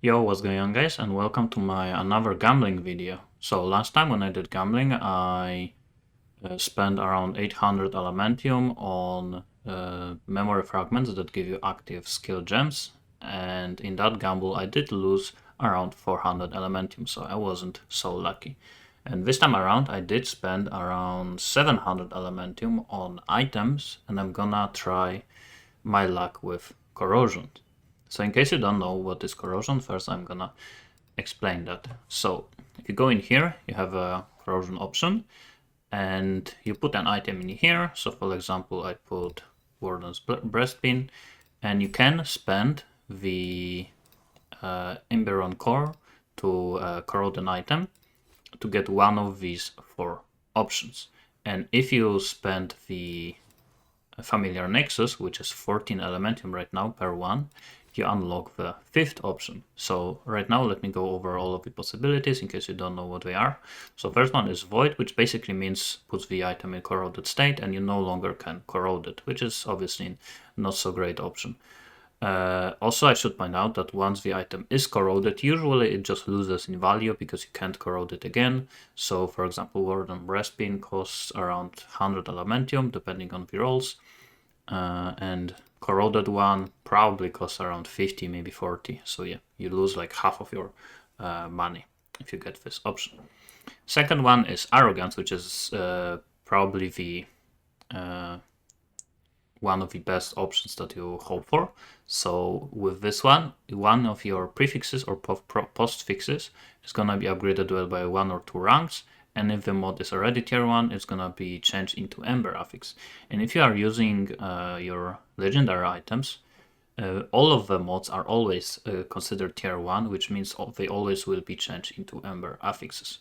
Yo, what's going on guys, and welcome to my another gambling video. So last time when I did gambling, I spent around 800 elementium on memory fragments that give you active skill gems, and in that gamble I did lose around 400 elementium, so I wasn't so lucky. And this time around I did spend around 700 elementium on items, and I'm gonna try my luck with corrosion. So in case you don't know what is corrosion, first I'm gonna explain that. So if you go in here, you have a corrosion option and you put an item in here. So for example, I put Warden's breastpin, and you can spend the Emberon core to corrode an item to get one of these four options. And if you spend the familiar nexus, which is 14 elementium right now per one, you unlock the fifth option. So right now let me go over all of the possibilities in case you don't know what they are. So first one is void, which basically means puts the item in corroded state and you no longer can corrode it, which is obviously not so great option. Also, I should point out that once the item is corroded, usually it just loses in value because you can't corrode it again. So for example, Warden Breastpin costs around 100 elementium depending on the rolls, and corroded one probably costs around 50, maybe 40. So yeah, you lose like half of your money if you get this option. Second one is arrogance, which is probably the one of the best options that you hope for. So with this one of your prefixes or postfixes is gonna be upgraded by 1 or 2 ranks. And if the mod is already tier 1, it's gonna be changed into Ember affix. And if you are using your legendary items, all of the mods are always considered tier 1, which means they always will be changed into Ember affixes.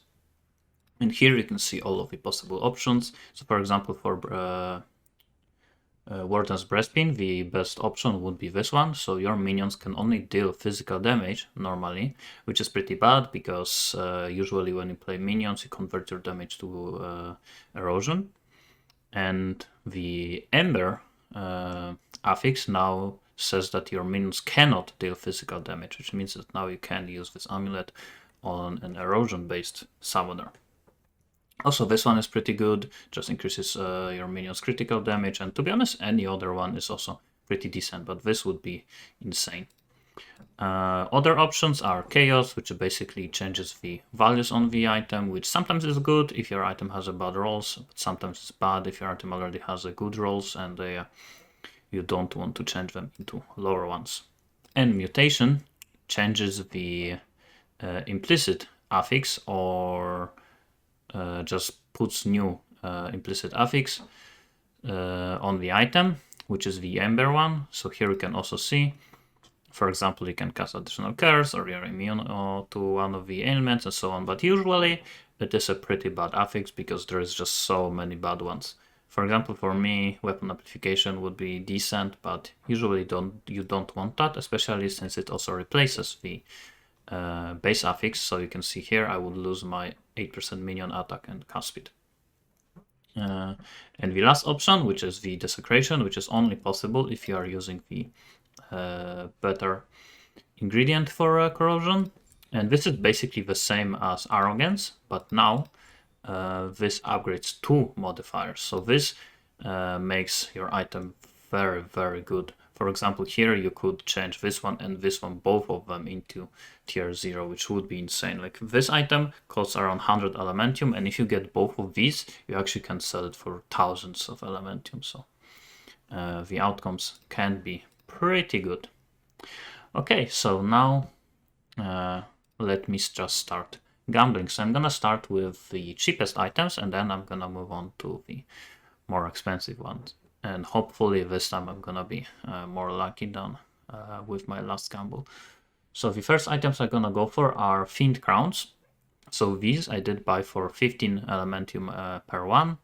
And here you can see all of the possible options. So for example, for Warden's Breastpin, the best option would be this one. So your minions can only deal physical damage normally, which is pretty bad because usually when you play minions, you convert your damage to erosion. And the Ember affix now says that your minions cannot deal physical damage, which means that now you can use this amulet on an erosion-based summoner. Also, this one is pretty good, just increases your minions' critical damage, and to be honest, any other one is also pretty decent, but this would be insane. Other options are Chaos, which basically changes the values on the item, which sometimes is good if your item has a bad rolls, but sometimes it's bad if your item already has a good rolls and you don't want to change them into lower ones. And Mutation changes the implicit affix or just puts new implicit affix on the item, which is the Ember one. So here you can also see, for example, you can cast additional curse or you're immune to one of the ailments and so on. But usually it is a pretty bad affix because there is just so many bad ones. For example, for me, weapon amplification would be decent, but usually you don't want that, especially since it also replaces the base affix. So you can see here I would lose my 8% minion attack and cast speed. And the last option, which is the Desecration, which is only possible if you are using the better ingredient for corrosion. And this is basically the same as Arrogance, but now this upgrades 2 modifiers. So this makes your item very, very good. For example, here you could change this one and this one, both of them, into tier 0, which would be insane. Like this item costs around 100 elementium, and if you get both of these, you actually can sell it for thousands of elementium. So the outcomes can be pretty good. Okay, so now let me just start gambling. So I'm gonna start with the cheapest items, and then I'm gonna move on to the more expensive ones. And hopefully this time I'm gonna be more lucky than with my last gamble. So the first items I'm gonna go for are Fiend Crowns. So these I did buy for 15 elementium per one.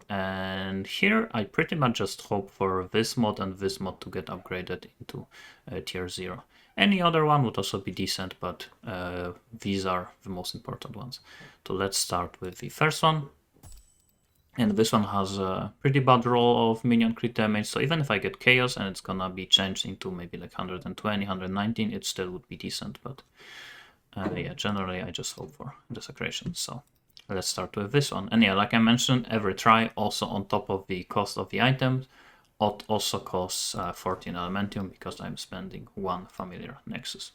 And here I pretty much just hope for this mod and this mod to get upgraded into tier 0. Any other one would also be decent, but these are the most important ones. So let's start with the first one. And this one has a pretty bad roll of minion crit damage, so even if I get Chaos and it's gonna be changed into maybe like 120, 119, it still would be decent, but yeah, generally I just hope for Desecration. So let's start with this one. And yeah, like I mentioned, every try, also on top of the cost of the items, it also costs 14 elementium because I'm spending 1 familiar nexus.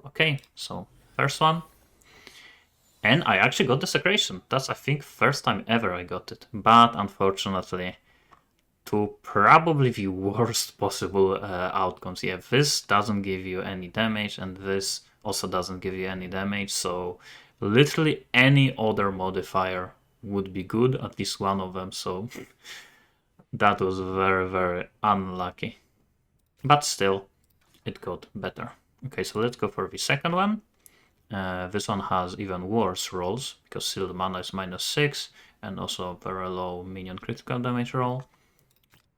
Okay, so first one. And I actually got Desecration. That's, I think, first time ever I got it. But unfortunately, to probably the worst possible outcomes. Yeah, this doesn't give you any damage, and this also doesn't give you any damage. So literally any other modifier would be good, at least one of them. So that was very, very unlucky. But still, it got better. Okay, so let's go for the second one. This one has even worse rolls because sealed mana is -6 and also very low minion critical damage roll.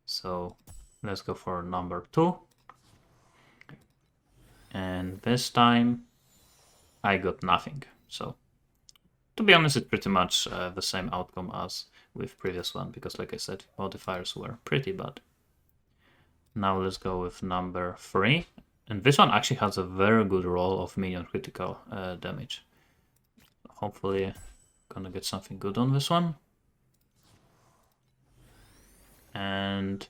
So let's go for number 2. And this time I got nothing. So to be honest, it's pretty much the same outcome as with previous one because like I said, modifiers were pretty bad. Now let's go with number 3. And this one actually has a very good roll of minion critical damage. Hopefully gonna get something good on this one. And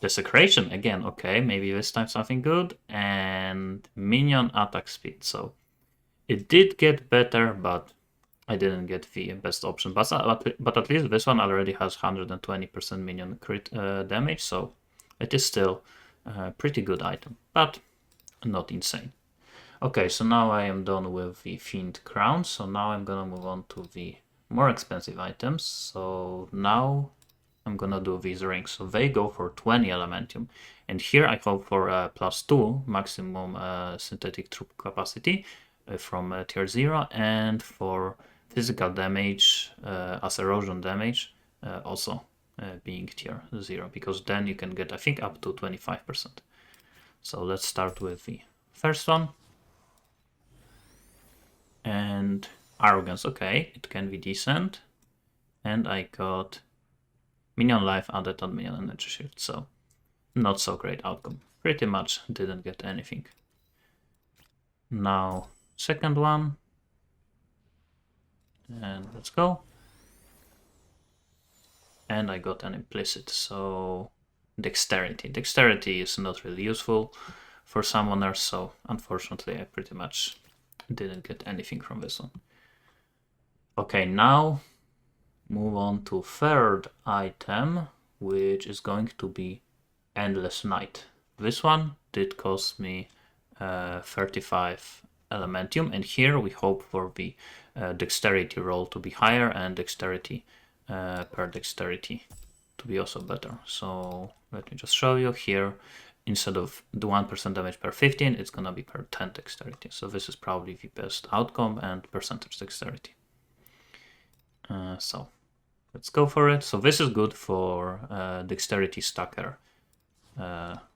Desecration again, okay, maybe this time something good. And minion attack speed. So it did get better, but I didn't get the best option. But at least this one already has 120% minion crit damage, so it is still a pretty good item, but not insane. Okay, so now I am done with the Fiend Crown, so now I'm gonna move on to the more expensive items. So now I'm gonna do these rings. So they go for 20 elementium, and here I hope for +2 maximum synthetic troop capacity from tier 0, and for physical damage as erosion damage also being tier 0, because then you can get, I think, up to 25%. So let's start with the first one. And Arrogance, okay, it can be decent. And I got minion life added on minion energy shield, so not so great outcome. Pretty much didn't get anything. Now, second one. And let's go. And I got an implicit, so Dexterity. Dexterity is not really useful for summoners, so unfortunately I pretty much didn't get anything from this one. Okay, now move on to third item, which is going to be Endless Night. This one did cost me 35 elementium, and here we hope for the dexterity roll to be higher and dexterity per dexterity to be also better. So let me just show you here. Instead of the 1% damage per 15, it's gonna be per 10 dexterity. So this is probably the best outcome and percentage dexterity. So let's go for it. So this is good for dexterity stacker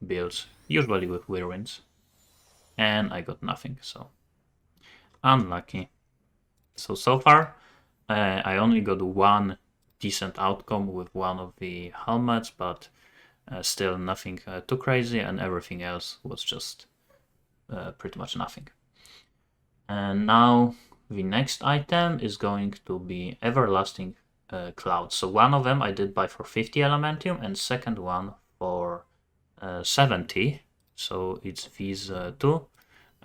builds, usually with whirlwinds. And I got nothing, so unlucky. So far, I only got one decent outcome with one of the helmets, but still nothing too crazy, and everything else was just pretty much nothing. And now the next item is going to be Everlasting Cloud. So one of them I did buy for 50 elementium, and second one for 70. So it's these two.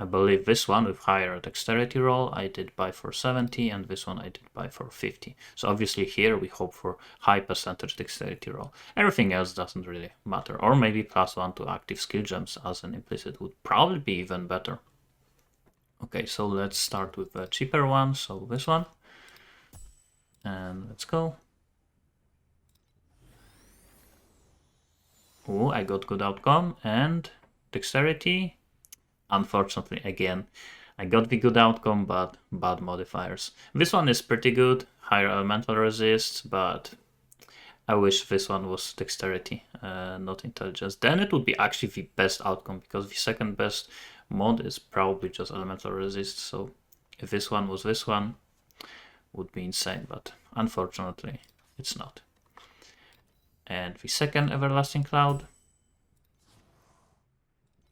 I believe this one with higher dexterity roll I did buy for 70, and this one I did buy for 50. So obviously here we hope for high percentage dexterity roll. Everything else doesn't really matter. Or maybe +1 to active skill gems as an implicit would probably be even better. Okay, so let's start with the cheaper one, so this one. And let's go. Oh, I got good outcome, and dexterity. Unfortunately, again, I got the good outcome, but bad modifiers. This one is pretty good, higher elemental resist, but I wish this one was dexterity, not intelligence. Then it would be actually the best outcome, because the second best mod is probably just elemental resist. So if this one was this one, would be insane, but unfortunately, it's not. And the second everlasting cloud.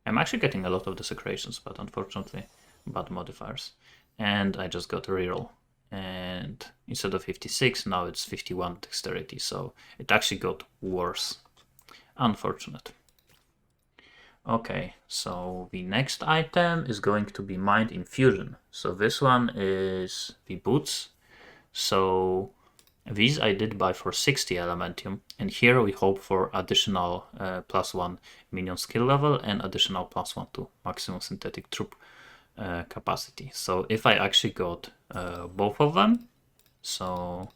I'm actually getting a lot of desecrations, but unfortunately bad modifiers. And I just got a reroll. And instead of 56, now it's 51 dexterity, so it actually got worse. Unfortunate. Okay, so the next item is going to be Mind Infusion. So this one is the boots. So these I did buy for 60 elementium, and here we hope for additional +1 minion skill level and additional +1 to maximum synthetic troop capacity. So if I actually got both of them, so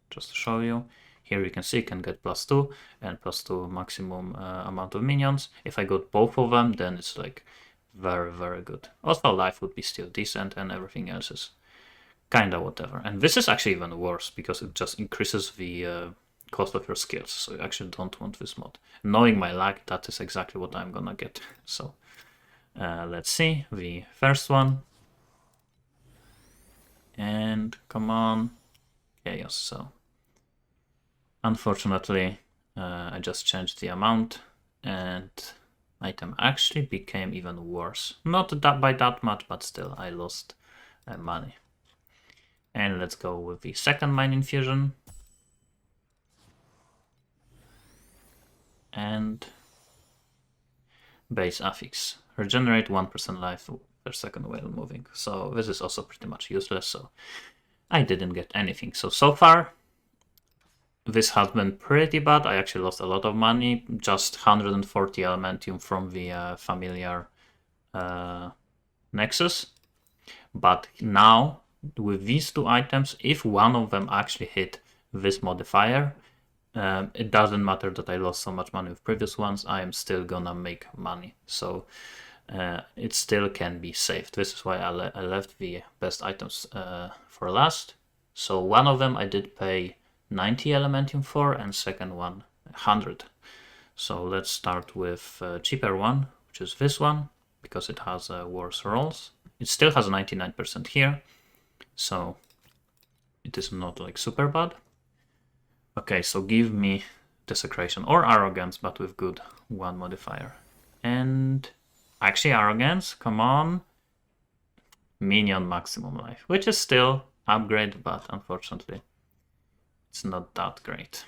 just to show you, here you can see you can get +2 and +2 maximum amount of minions. If I got both of them, then it's like very, very good. Also life would be still decent and everything else is kinda whatever. And this is actually even worse because it just increases the cost of your skills. So you actually don't want this mod. Knowing my luck, that is exactly what I'm gonna get. So let's see the first one. And come on, chaos. So unfortunately, I just changed the amount and item actually became even worse. Not that by that much, but still I lost money. And let's go with the second Mind Infusion. And base affix. Regenerate 1% life per second while moving. So this is also pretty much useless, so I didn't get anything. So far, this has been pretty bad. I actually lost a lot of money, just 140 elementium from the familiar Nexus. But now, with these two items, if one of them actually hit this modifier, it doesn't matter that I lost so much money with previous ones, I am still gonna make money. So it still can be saved. This is why I left the best items for last. So one of them I did pay 90 elementium for, and second one 100. So let's start with cheaper one, which is this one, because it has worse rolls. It still has 99% here, so it is not like super bad. Okay, so give me Desecration or Arrogance, but with good one modifier. And actually Arrogance, come on. Minion maximum life, which is still upgrade, but unfortunately it's not that great.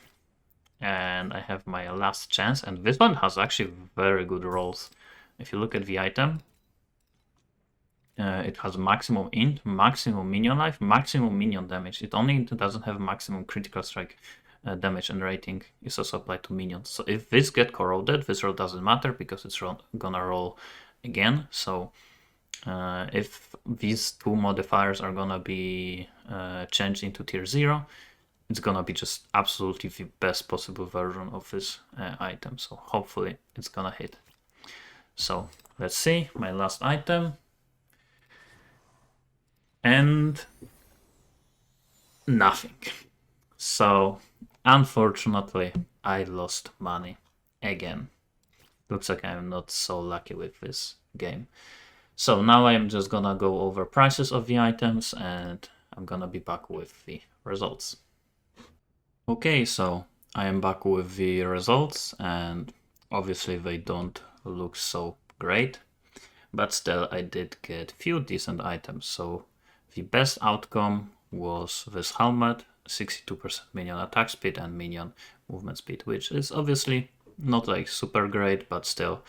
And I have my last chance, and this one has actually very good rolls. If you look at the item, it has maximum int, maximum minion life, maximum minion damage. It only doesn't have maximum critical strike damage, and rating is also applied to minions. So if this get corroded, this roll doesn't matter because it's gonna roll again. So if these two modifiers are gonna be changed into tier 0, it's gonna be just absolutely the best possible version of this item. So hopefully it's gonna hit. So let's see, my last item. And nothing. So unfortunately I lost money again. Looks like I'm not so lucky with this game. So now I'm just gonna go over prices of the items and I'm gonna be back with the results. Okay, so I am back with the results, and obviously they don't look so great, but still I did get few decent items. So the best outcome was this helmet, 62% minion attack speed and minion movement speed, which is obviously not like super great, but still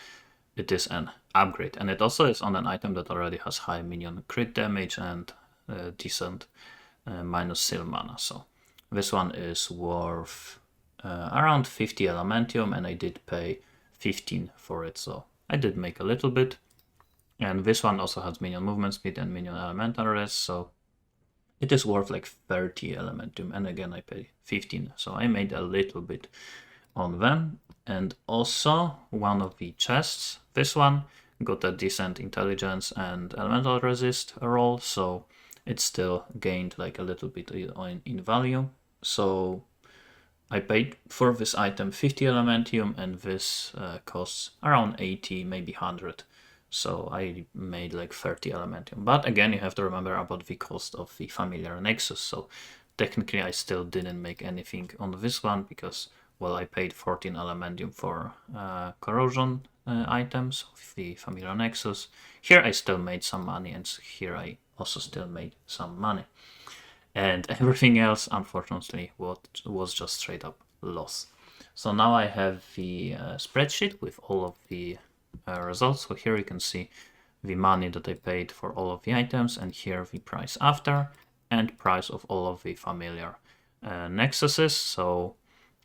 it is an upgrade. And it also is on an item that already has high minion crit damage and decent minus seal mana. So this one is worth around 50 elementium, and I did pay 15 for it, so I did make a little bit. And this one also has minion movement speed and minion elemental rest, so it is worth like 30 elementium, and again I pay 15, so I made a little bit on them. And also one of the chests, this one, got a decent intelligence and elemental resist roll, so it still gained like a little bit in value. So I paid for this item 50 elementium, and this costs around 80, maybe 100. So I made like 30 elementium. But again, you have to remember about the cost of the familiar nexus. So technically I still didn't make anything on this one because well, I paid 14 elementium for corrosion items of the familiar nexus. Here I still made some money, and here I also still made some money. And everything else, unfortunately, was just straight up loss. So now I have the spreadsheet with all of the results. So here you can see the money that I paid for all of the items, and here the price after, and price of all of the familiar nexuses. So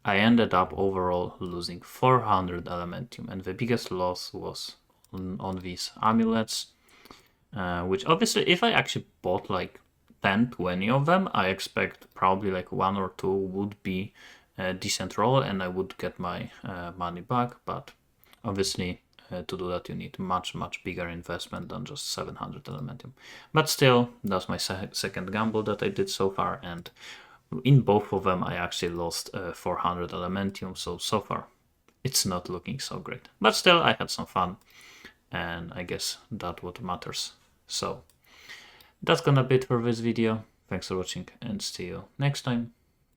I ended up overall losing 400 elementium, and the biggest loss was on these amulets, which obviously if I actually bought like 10-20 of them, I expect probably like 1 or 2 would be a decent roll and I would get my money back, but obviously to do that you need much bigger investment than just 700 elementium. But still, that's my second gamble that I did so far, and in both of them I actually lost 400 elementium, so far it's not looking so great. But still, I had some fun, and I guess that's what matters. So that's gonna be it for this video. Thanks for watching, and see you next time.